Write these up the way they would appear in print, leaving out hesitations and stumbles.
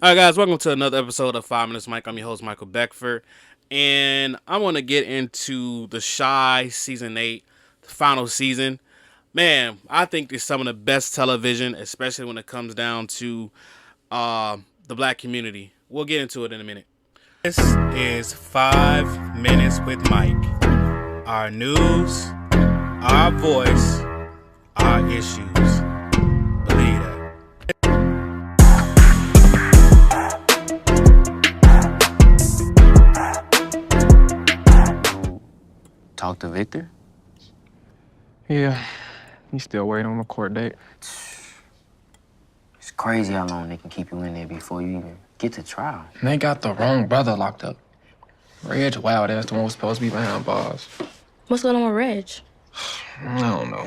All right, guys, welcome to another episode of 5 Minutes Mike. I'm your host, Michael Beckford, and I want to get into the Shy Season 8, the final season. Man, I think it's some of the best television, especially when it comes down to the black community. We'll get into it in a minute. This is 5 Minutes with Mike. Our news, our voice, our issues. Believe that. Talk to Victor? Yeah, he's still waiting on the court date. It's crazy how long they can keep you in there before you even get to trial. And they got the wrong brother locked up. Reg Wild ass the one who's supposed to be behind bars. What's going on with Reg? I don't know.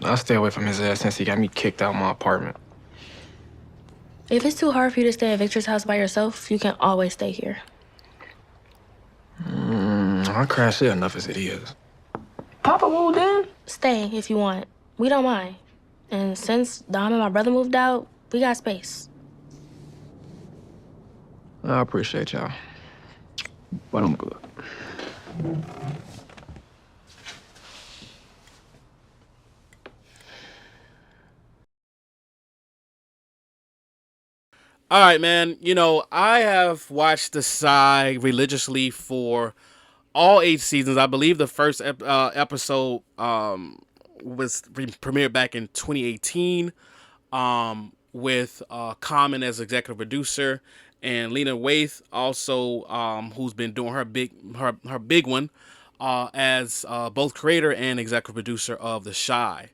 I stay away from his ass since he got me kicked out of my apartment. If it's too hard for you to stay at Victor's house by yourself, you can always stay here. I crash here enough as it is. Papa moved in? Stay if you want. We don't mind. And since Dom and my brother moved out, we got space. I appreciate y'all, but I'm good. All right, man. I have watched The Shy religiously for all 8 seasons. I believe the first episode was premiered back in 2018 with Common as executive producer and Lena Waithe also, who's been doing her big one as both creator and executive producer of The Shy.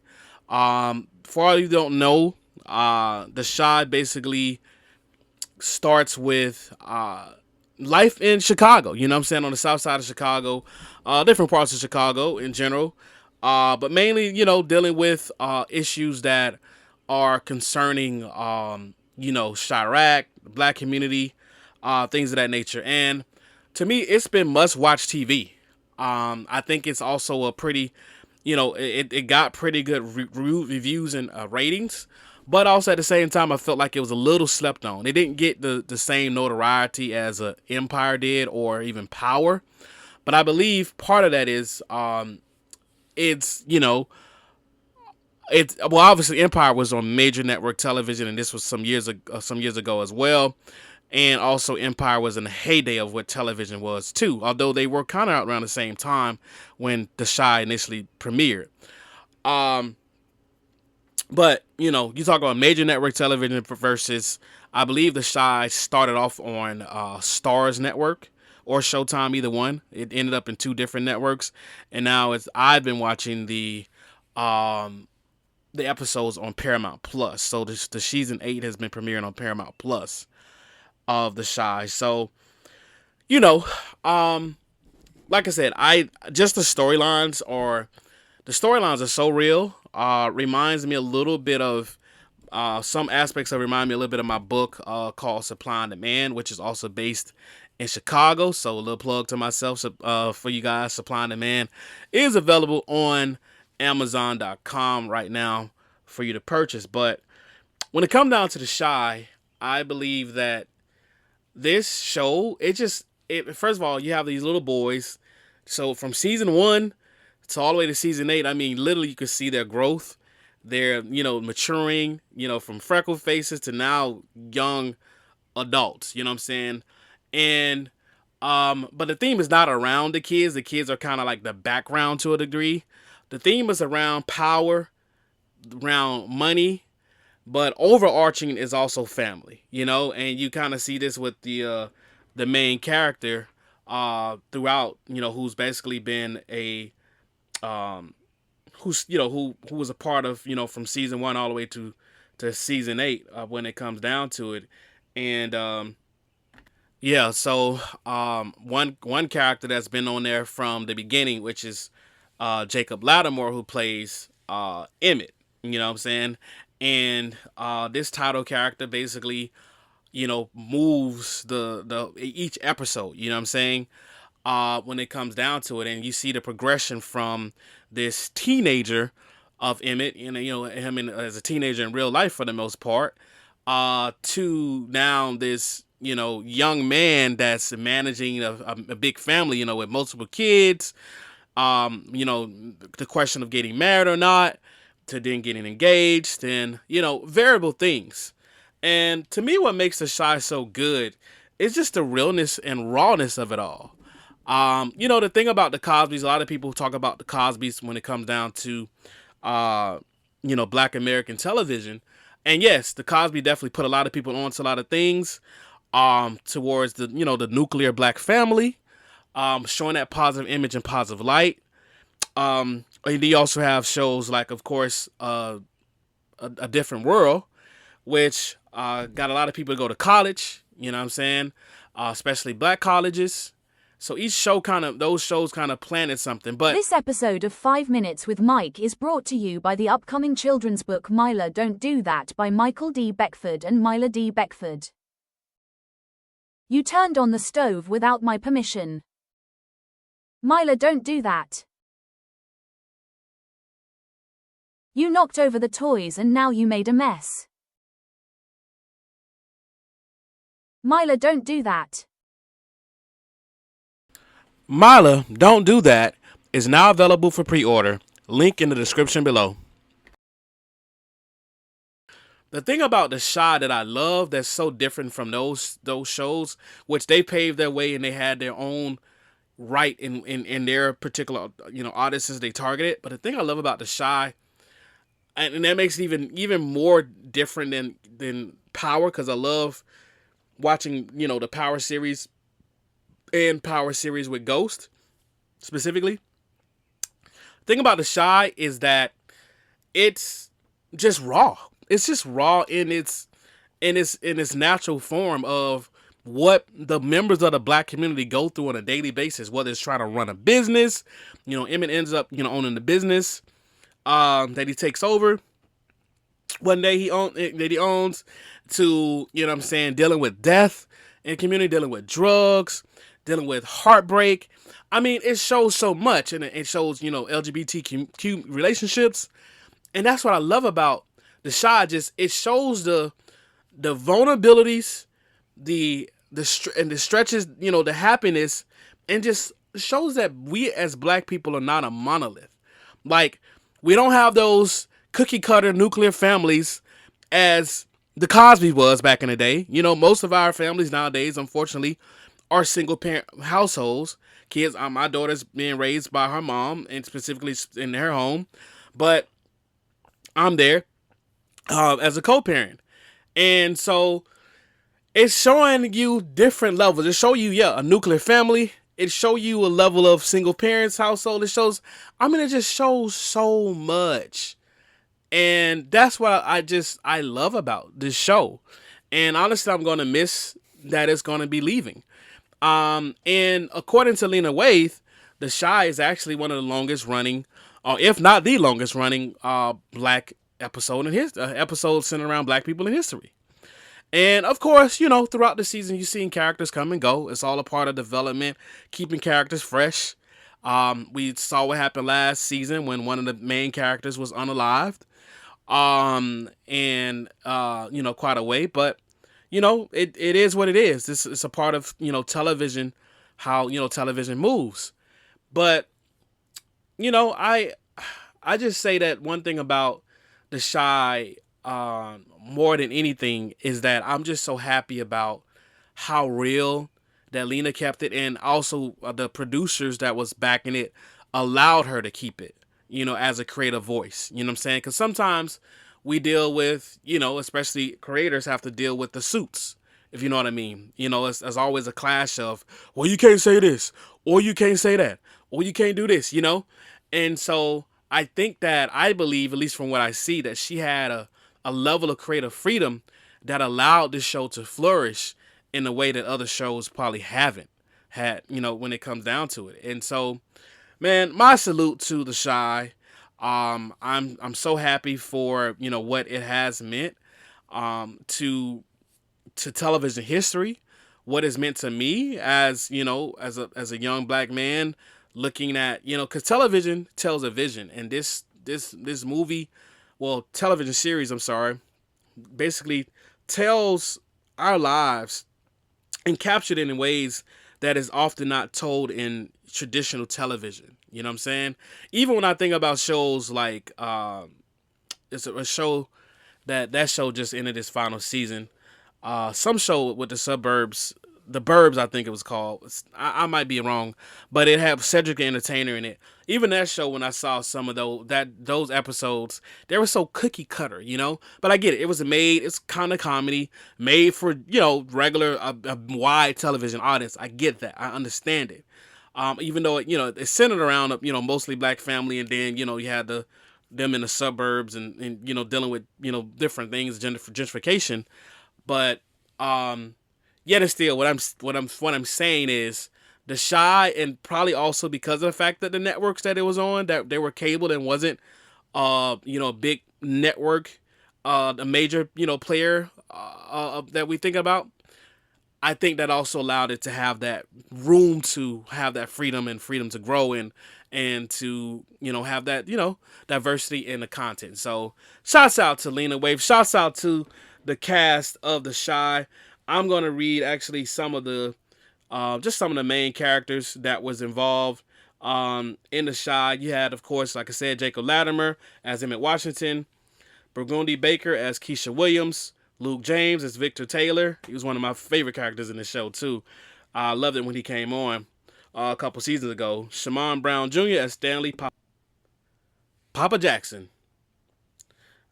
For all you don't know, The Shy basically starts with life in Chicago. You know what I'm saying? On the south side of Chicago, different parts of Chicago in general. But mainly, dealing with issues that are concerning, Chirac, the black community, things of that nature. And to me, it's been must-watch TV. I think it's also a pretty, it got pretty good reviews and ratings. But also at the same time, I felt like it was a little slept on. It didn't get the same notoriety as Empire did or even Power. But I believe part of that is it's it's well, obviously Empire was on major network television, and this was some years ago as well. And also Empire was in the heyday of what television was too, although they were kind of around the same time when The Shy initially premiered. Um, but you talk about major network television versus, I believe The Shy started off on Stars Network or Showtime, either one. It ended up in two different networks, and now I've been watching the episodes on Paramount Plus. So the season 8 has been premiering on Paramount Plus of The Shy. So you know, um, like I said, I just the storylines are so real. Reminds me a little bit of some aspects that remind me a little bit of my book called Supply and Demand, which is also based in Chicago. So a little plug to myself for you guys. Supply and Demand is available on Amazon.com right now for you to purchase. But when it comes down to The Shy, I believe that this show, first of all, you have these little boys. So from season 1 to all the way to season 8, I mean, literally you could see their growth. They're, maturing, from freckled faces to now young adults, you know what I'm saying? And but the theme is not around the kids. The kids are kind of like the background to a degree. The theme is around power, around money, but overarching is also family, and you kind of see this with the main character throughout, who's basically been a um who was a part of, from season 1 all the way to season 8 when it comes down to it. And yeah, so one character that's been on there from the beginning, which is Jacob Lattimore, who plays Emmett. You know what I'm saying? And this title character basically, moves the each episode. You know what I'm saying? When it comes down to it, and you see the progression from this teenager of Emmett, him as a teenager in real life for the most part, to now this, young man that's managing a big family, with multiple kids. The question of getting married or not, to then getting engaged, and variable things. And to me, what makes The Shy so good is just the realness and rawness of it all. The thing about the Cosbys, a lot of people talk about the Cosbys when it comes down to, uh, Black American television. And yes, the Cosby definitely put a lot of people onto a lot of things, towards the nuclear black family, showing that positive image and positive light. And you also have shows like, of course, a Different World, which got a lot of people to go to college. You know what I'm saying? Especially black colleges. So those shows kind of planted something. But This episode of 5 Minutes with Mike is brought to you by the upcoming children's book Mila, Don't Do That by Michael D. Beckford and Mila D. Beckford. You turned on the stove without my permission. Mila, don't do that. You knocked over the toys and now you made a mess. Mila, don't do that. Mila, Don't Do That is now available for pre-order. Link in the description below. The thing about The Shy that I love that's so different from those shows, which they paved their way and they had their own right in their particular audiences they targeted. But the thing I love about The Shy, and that makes it even more different than Power, because I love watching the Power series and Power series with Ghost specifically. The thing about The Shy is that it's just raw. It's just raw in its natural form of what the members of the black community go through on a daily basis, whether it's trying to run a business. Emmett ends up owning the business that he takes over one day that he owns, to dealing with death in the community, dealing with drugs, dealing with heartbreak. I mean, it shows so much, and it shows LGBTQ relationships, and that's what I love about The Shy. Just it shows the vulnerabilities, the stretches, the happiness, and just shows that we as black people are not a monolith. Like, we don't have those cookie cutter nuclear families as the Cosby was back in the day. Most of our families nowadays, unfortunately, are single parent households. Kids, my daughter's being raised by her mom, and specifically in her home, but I'm there as a co-parent. And so it's showing you different levels. It show you, a nuclear family. It show you a level of single parents household. It just shows so much. And that's what I love about this show. And honestly, I'm going to miss that it's going to be leaving. And according to Lena Waithe, The Shy is actually one of the longest running, if not the longest running, black episode in episode centered around black people in history. And of course, throughout the season, you've seen characters come and go. It's all a part of development, keeping characters fresh. We saw what happened last season when one of the main characters was unalived. Quite a way, but it is what it is. It's a part of television, how television moves. But I just say that one thing about The Shy, more than anything, is that I'm just so happy about how real that Lena kept it, and also the producers that was backing it allowed her to keep it, as a creative voice. You know what I'm saying? Because sometimes we deal with, especially creators have to deal with the suits, if you know what I mean. It's always a clash of, well, you can't say this, or you can't say that, or you can't do this, And so I believe, at least from what I see, that she had a level of creative freedom that allowed this show to flourish in a way that other shows probably haven't had, when it comes down to it. And so, man, my salute to The Shy. I'm so happy for what it has meant to television history, what it's meant to me as as a young black man looking at because television tells a vision, and this movie, well, television series, I'm sorry, basically tells our lives and captured it in ways that is often not told in traditional television. You know what I'm saying? Even when I think about shows like it's a show that show just ended its final season. Some show with the Burbs, I think it was called. I might be wrong, but it had Cedric the Entertainer in it. Even that show, when I saw some of those episodes, they were so cookie cutter, you know. But I get it. It's kind of comedy, made for regular a wide television audience. I get that. I understand it. Even though it's centered around mostly black family, and then you had them in the suburbs and dealing with different things, gentrification. But yet and still, what I'm saying is The Shy, and probably also because of the fact that the networks that it was on, that they were cabled and wasn't a big network, a major player that we think about. I think that also allowed it to have that room to have that freedom to grow and to have that diversity in the content. So shouts out to Lena Waithe. Shouts out to the cast of The Shy. I'm gonna read actually some of the just some of the main characters that was involved in The Shy. You had, of course, like I said, Jacob Latimer as Emmett Washington, Burgundy Baker as Keisha Williams, Luke James as Victor Taylor. He was one of my favorite characters in the show too. I loved it when he came on a couple seasons ago. Shamon Brown Jr. as Stanley Papa Jackson.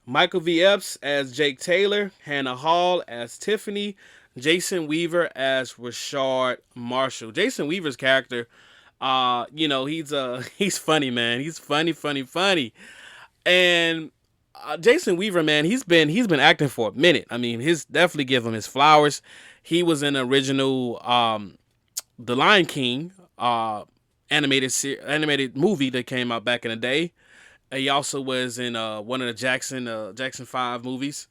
Michael V. Epps as Jake Taylor. Hannah Hall as Tiffany. Jason Weaver as Rashard Marshall. Jason Weaver's character, he's funny, man. He's funny. And Jason Weaver, man, he's been acting for a minute. I mean, definitely give him his flowers. He was in the original The Lion King animated movie that came out back in the day. He also was in one of the Jackson 5 movies.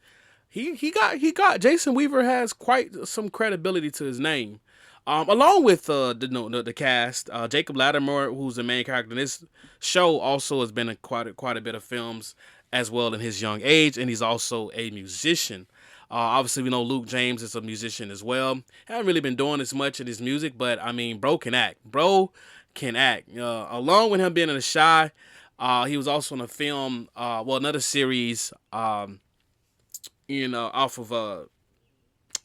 He got Jason Weaver has quite some credibility to his name. Along with the cast, Jacob Latimer, who's the main character in this show, also has been in quite a bit of films as well in his young age, and he's also a musician. Obviously, we know Luke James is a musician as well. Haven't really been doing as much in his music, but I mean, bro can act. Along with him being in The Shy, he was also in a film, another series, off of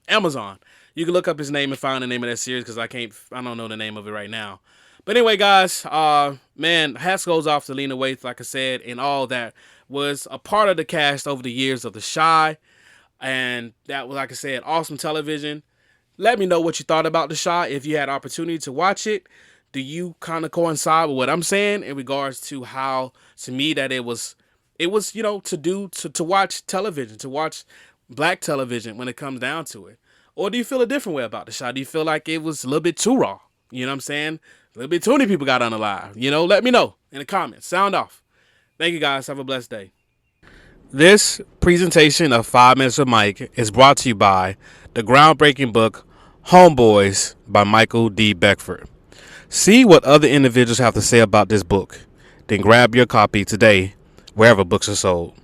Amazon. You can look up his name and find the name of that series because I don't know the name of it right now. But anyway, guys, man, hats goes off to Lena Waithe, like I said, and all that was a part of the cast over the years of The Shy. And that was, like I said, awesome television. Let me know what you thought about The Shy if you had opportunity to watch it. Do you kind of coincide with what I'm saying in regards to how, to me, that it was to watch television, to watch black television when it comes down to it? Or do you feel a different way about The Shy? Do you feel like it was a little bit too raw? You know what I'm saying? A little bit too many people got unalive. Let me know in the comments. Sound off. Thank you, guys. Have a blessed day. This presentation of 5 Minutes with Mike is brought to you by the groundbreaking book, Homeboys by Michael D. Beckford. See what other individuals have to say about this book. Then grab your copy today, wherever books are sold.